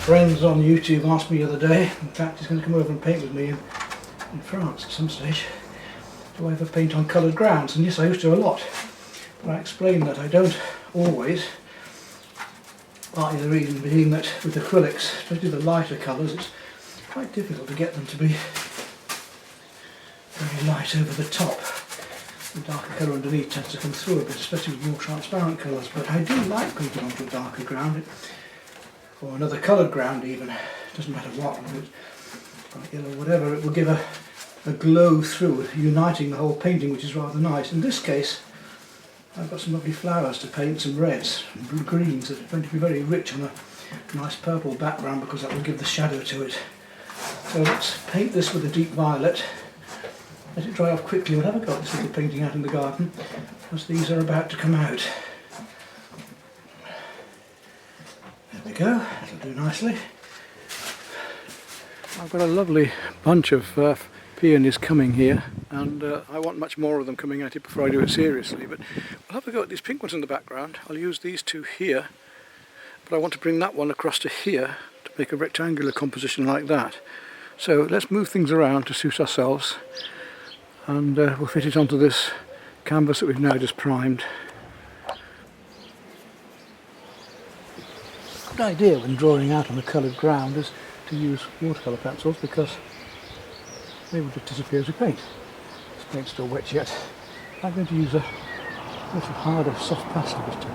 friends on YouTube asked me the other day, in fact he's going to come over and paint with me in France at some stage, do I ever paint on coloured grounds? And yes, I used to a lot, but I explained that I don't always, partly the reason being that with acrylics, especially the lighter colours, it's quite difficult to get them to be very light over the top. The darker colour underneath tends to come through a bit, especially with more transparent colours, but I do like painting onto a darker ground, or another coloured ground even, doesn't matter what, whether it's bright yellow or whatever, it will give a glow through, uniting the whole painting, which is rather nice. In this case, I've got some lovely flowers to paint, some reds and blue greens that are going to be very rich on a nice purple background because that will give the shadow to it. So let's paint this with a deep violet. Let it dry off quickly. We'll have a go at this little painting out in the garden because these are about to come out. There we go, that'll do nicely. I've got a lovely bunch of peonies coming here, and I want much more of them coming at it before I do it seriously, but we'll have a go at these pink ones in the background. I'll use these two here, but I want to bring that one across to here to make a rectangular composition like that. So let's move things around to suit ourselves, and we'll fit it onto this canvas that we've now just primed. Good idea when drawing out on a coloured ground is to use watercolour pencils because they will just disappear as we paint. This paint's still wet yet. I'm going to use a little harder soft pastel just to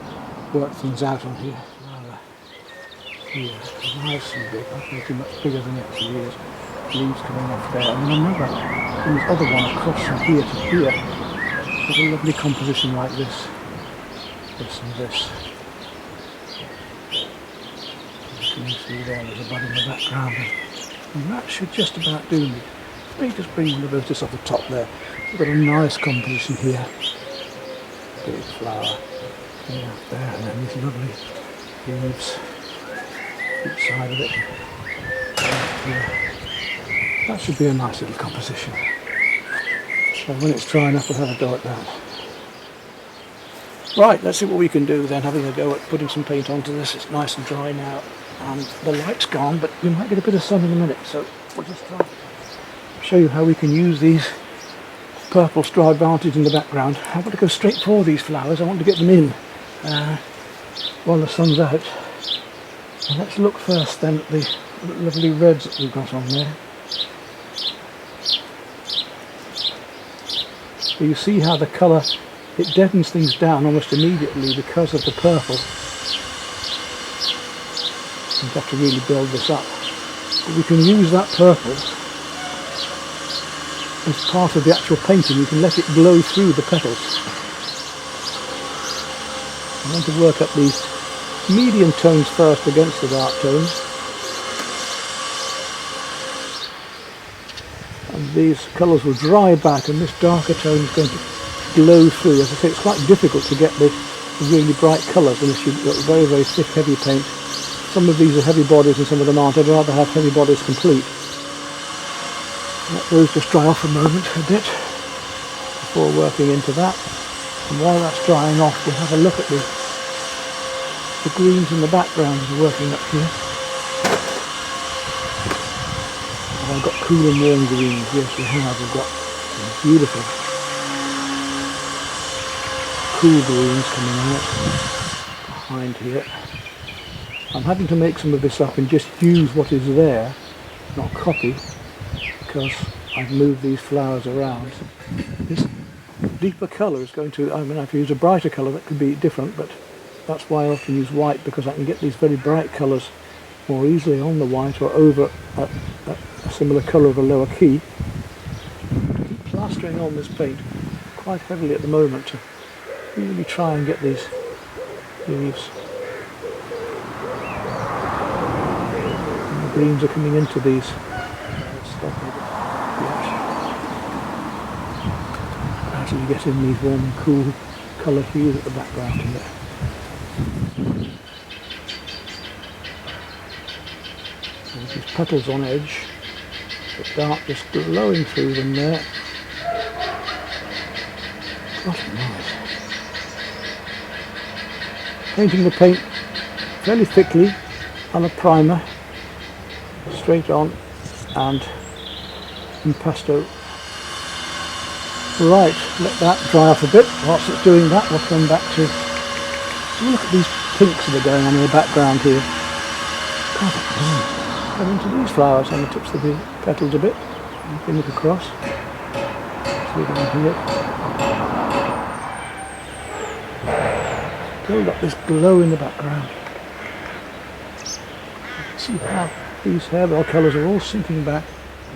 work things out on here. Here, nice and big. I think it's much bigger than it actually is. Leaves coming off there, and then another, and this other one across from here to here. There's a lovely composition like this. This and this. You can see there's a bud in the background, and that should just about do me. Maybe just bring one of those just off the top there. We've got a nice composition here. Big flower coming out there, and then these lovely leaves each side of it. Here. That should be a nice little composition. So when it's dry enough, we'll have a go at that. Right, let's see what we can do then, having a go at putting some paint onto this. It's nice and dry now, and the light's gone, but we might get a bit of sun in a minute, so we'll just try. Show you how we can use these purple striped vantage in the background. I want to go straight for these flowers. I want to get them in while the sun's out. And let's look first then at the lovely reds that we've got on there. So you see how the colour, it deadens things down almost immediately because of the purple. You have to really build this up. But we can use that purple as part of the actual painting. You can let it glow through the petals. I want to work up these medium tones first against the dark tones. And these colours will dry back, and this darker tone is going to glow through. As I say, it's quite difficult to get the really bright colours unless you've got very, very thick, heavy paint. Some of these are heavy bodies and some of them aren't. I'd rather have heavy bodies complete. Let those just dry off a moment, a bit, before working into that. And while that's drying off, we'll have a look at the greens in the background as we're working up here. And I've got cool and warm greens. Yes, we have. We've got some beautiful cool greens coming out behind here. I'm having to make some of this up and just use what is there, not copy, because I've moved these flowers around. This deeper colour is going to, I mean, if you use a brighter colour that could be different, but that's why I often use white, because I can get these very bright colours more easily on the white or over a similar colour of a lower key. I keep plastering on this paint quite heavily at the moment to really try and get these leaves. And the greens are coming into these. Gradually getting these warm and cool colour hues at the background here. There's these petals on edge, the dark just glowing through them there. Gosh, nice. Painting the paint fairly thickly on a primer, straight on and impasto. Right, let that dry off a bit. Whilst it's doing that, we'll come back to look at these pinks that are going on in the background here. Come into these flowers on the tips of the petals a bit. You can look across. See down here. Build up this glow in the background. See how these hairbell colours are all sinking back.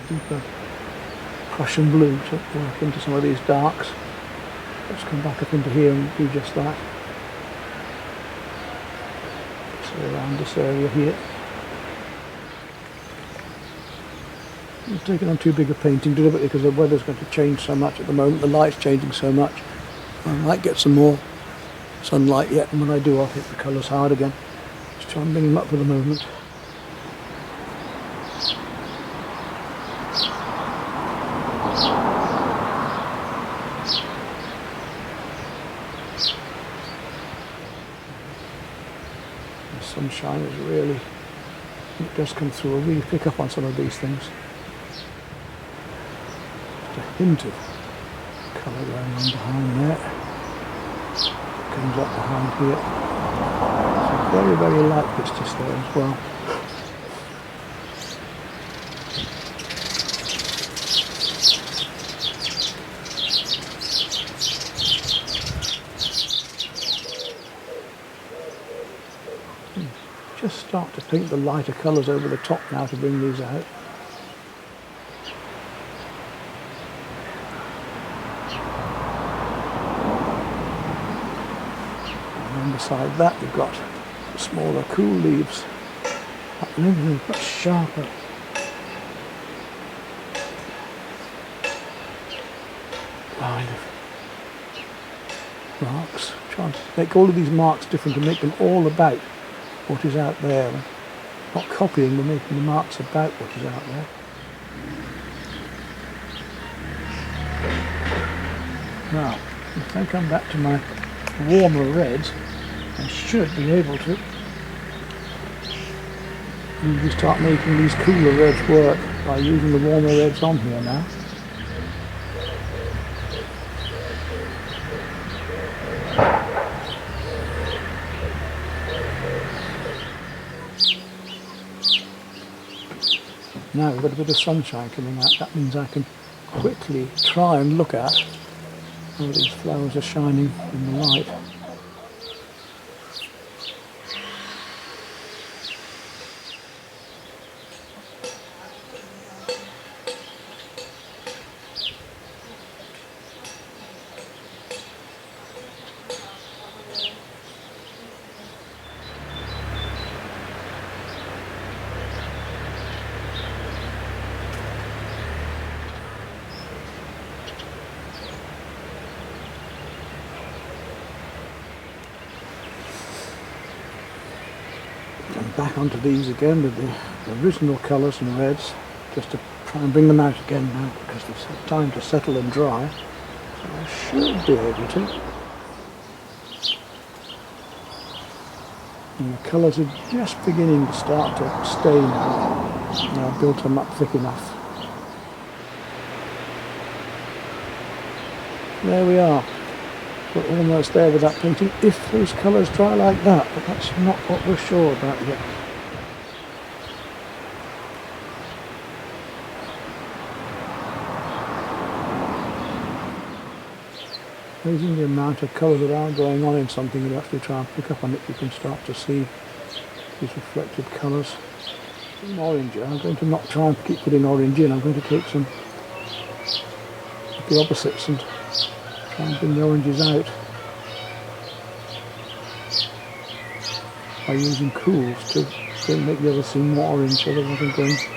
Deeper Prussian blue to work into some of these darks. Let's come back up into here and do just that. So around this area here. I'm taking on too big a painting deliberately because the weather's going to change so much at the moment. The light's changing so much. I might get some more sunlight yet, and when I do I'll hit the colours hard again. Just try and bring them up for the moment. The sunshine is really, it does come through. I really pick up on some of these things. Just a hint of colour going on behind there. Comes up behind here. Some very, very light bits just there as well. Just start to paint the lighter colours over the top now to bring these out. Beside that we've got smaller cool leaves, everything much sharper. Kind of marks. Trying to make all of these marks different and make them all about what is out there. Not copying, but making the marks about what is out there. Now, if I come back to my warmer reds, I should be able to really start making these cooler reds work by using the warmer reds on here now. Now we've got a bit of sunshine coming out. That means I can quickly try and look at how these flowers are shining in the light. Back onto these again with the original colours and reds, just to try and bring them out again now because they've had time to settle and dry. So I should be able to. And the colours are just beginning to start to stay now. I've built them up thick enough. There we are. We're almost there with that painting, if those colours dry like that, but that's not what we're sure about yet. Amazing the amount of colour that are going on in something. You actually try and pick up on it, you can start to see these reflected colours. In orange, I'm going to not try and keep putting orange in, I'm going to take some of the opposites and try and bring the oranges out by using cools to make the others seem more orange, otherwise I'm going to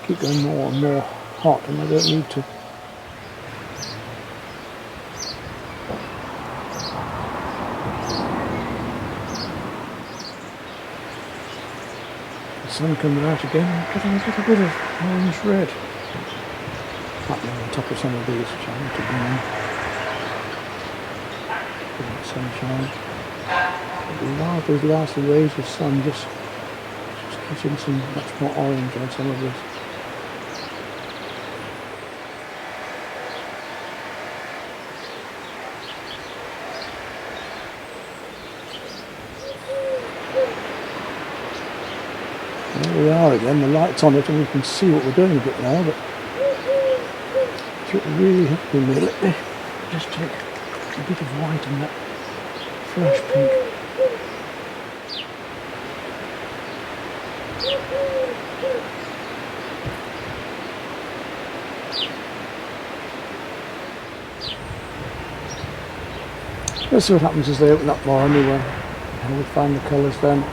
keep going more and more hot, and I don't need to. The sun comes out again and getting a little bit of orange red. Happening on top of some of these, which I need to bring in. Sunshine. These last rays of sun just You see some much more orange on some of this. There we are again, the light's on it and we can see what we're doing a bit now, but it's really helping me. Let me just take a bit of white and that flash pink. Let's see what happens as they open up more anyway, and we'll find the colours then.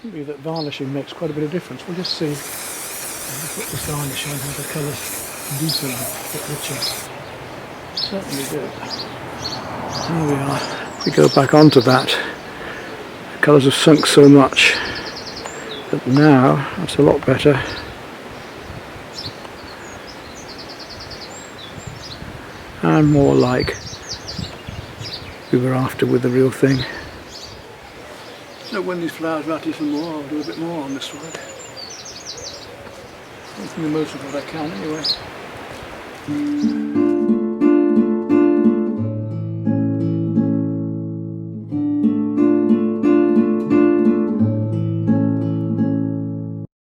Maybe that varnishing makes quite a bit of difference. We'll just see. I'll put this varnish on how the colours deepen a bit richer. Certainly do. There we are. If we go back onto that, the colours have sunk so much that now that's a lot better. And more like we were after with the real thing. So when these flowers rattle some more, I'll do a bit more on this one. Making the most of what I can anyway.